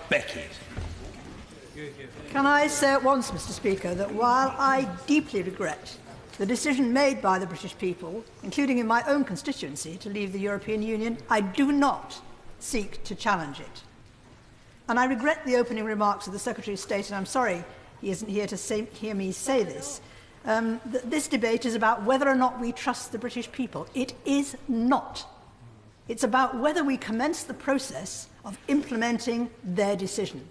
Beckett. Can I say at once, Mr. Speaker, that while I deeply regret the decision made by the British people, including in my own constituency, to leave the European Union, I do not seek to challenge it. And I regret the opening remarks of the Secretary of State, and I'm sorry he isn't here to hear me say this, that this debate is about whether or not we trust the British people. It is not. It's about whether we commence the process of implementing their decision.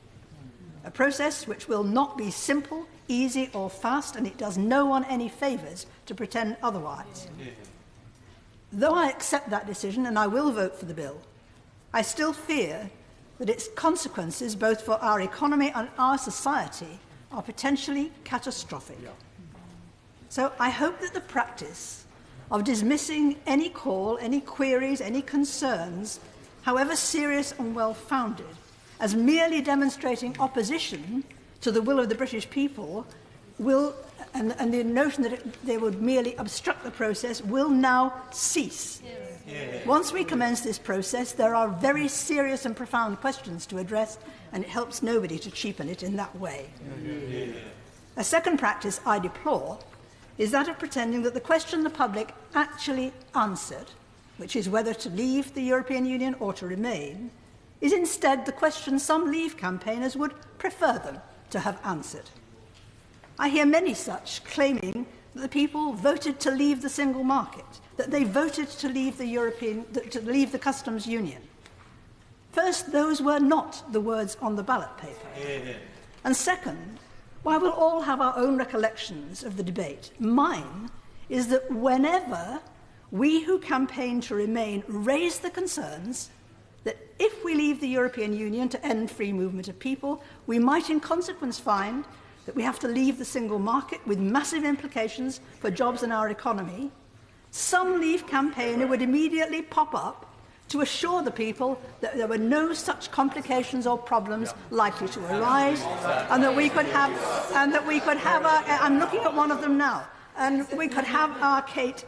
A process which will not be simple, easy or fast, and it does no one any favours to pretend otherwise. Though I accept that decision and I will vote for the bill, I still fear that its consequences, both for our economy and our society, are potentially catastrophic. So I hope that the practice of dismissing any call, any queries, any concerns, however serious and well-founded, as merely demonstrating opposition to the will of the British people will, and the notion that they would merely obstruct the process will now cease. Once we commence this process, there are very serious and profound questions to address, and it helps nobody to cheapen it in that way. A second practice I deplore is that of pretending that the question the public actually answered, which is whether to leave the European Union or to remain, is instead the question some Leave campaigners would prefer them to have answered. I hear many such claiming that the people voted to leave the single market, that they voted to leave the customs union. First, those were not the words on the ballot paper. And second, while we'll all have our own recollections of the debate, mine is that whenever we who campaign to remain raise the concerns that if we leave the European Union to end free movement of people, we might in consequence find that we have to leave the single market with massive implications for jobs in our economy, some Leave campaigner would immediately pop up to assure the people that there were no such complications or problems likely to arise, and that we could have, I'm looking at one of them now, and we could have our cake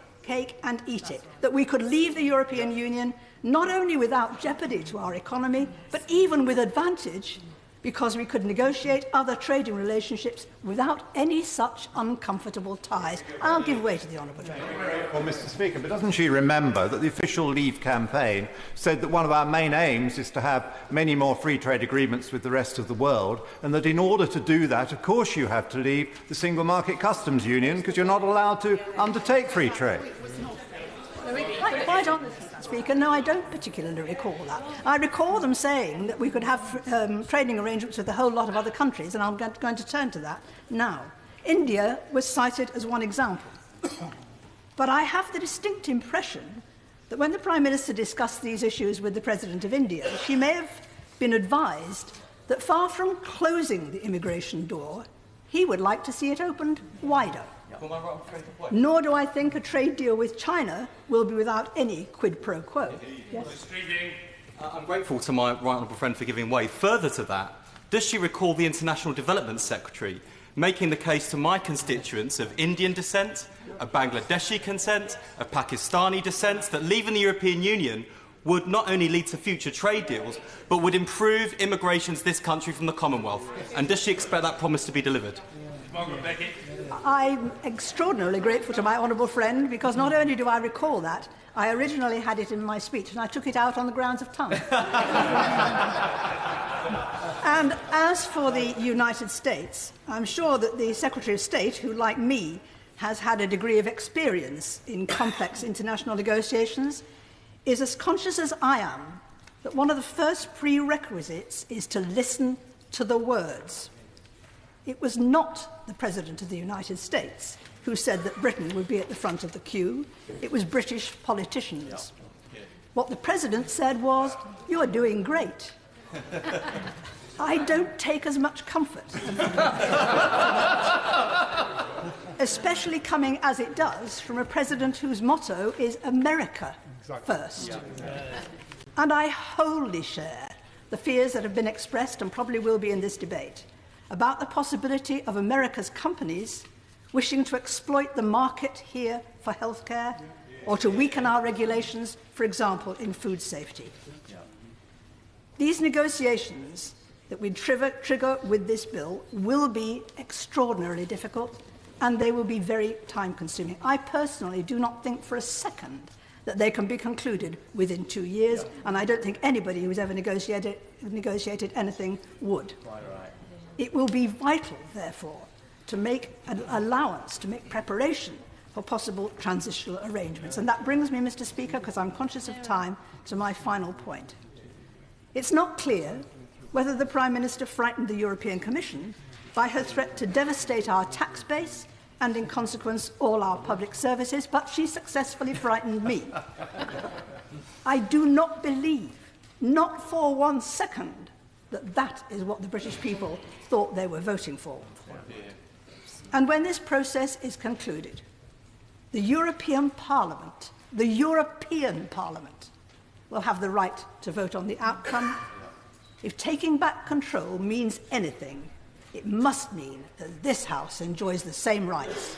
and eat it, that we could leave the European Union not only without jeopardy to our economy, but even with advantage, because we could negotiate other trading relationships without any such uncomfortable ties. I'll give way to the Honourable Gentleman. Well, Mr. Speaker, but doesn't she remember that the official Leave campaign said that one of our main aims is to have many more free trade agreements with the rest of the world, and that in order to do that, of course, you have to leave the single market customs union because you're not allowed to undertake free trade? Quite honestly, Speaker, no, I don't particularly recall that. I recall them saying that we could have trading arrangements with a whole lot of other countries, and I'm going to turn to that now. India was cited as one example. But I have the distinct impression that when the Prime Minister discussed these issues with the President of India, she may have been advised that far from closing the immigration door, he would like to see it opened wider. Nor do I think a trade deal with China will be without any quid pro quo. Yes. I'm grateful to my right honourable friend for giving way. Further to that, does she recall the International Development Secretary making the case to my constituents of Indian descent, of Bangladeshi descent, of Pakistani descent, that leaving the European Union would not only lead to future trade deals, but would improve immigration to this country from the Commonwealth? And does she expect that promise to be delivered? Margaret Beckett. I'm extraordinarily grateful to my honourable friend, because not only do I recall that, I originally had it in my speech and I took it out on the grounds of tongue. And as for the United States, I'm sure that the Secretary of State, who, like me, has had a degree of experience in complex international negotiations, is as conscious as I am that one of the first prerequisites is to listen to the words. It was not the President of the United States who said that Britain would be at the front of the queue. It was British politicians. What the President said was, "You're doing great." I don't take as much comfort, especially coming as it does from a President whose motto is America first. And I wholly share the fears that have been expressed and probably will be in this debate about the possibility of America's companies wishing to exploit the market here for healthcare or to weaken our regulations, for example, in food safety. These negotiations that we trigger with this bill will be extraordinarily difficult, and they will be very time-consuming. I personally do not think for a second that they can be concluded within 2 years, and I don't think anybody who's ever negotiated anything would. It will be vital, therefore, to make an allowance, to make preparation for possible transitional arrangements. And that brings me, Mr. Speaker, because I'm conscious of time, to my final point. It's not clear whether the Prime Minister frightened the European Commission by her threat to devastate our tax base and, in consequence, all our public services, but she successfully frightened me. I do not believe, not for 1 second, that that is what the British people thought they were voting for. And when this process is concluded, the European Parliament will have the right to vote on the outcome. If taking back control means anything, it must mean that this House enjoys the same rights.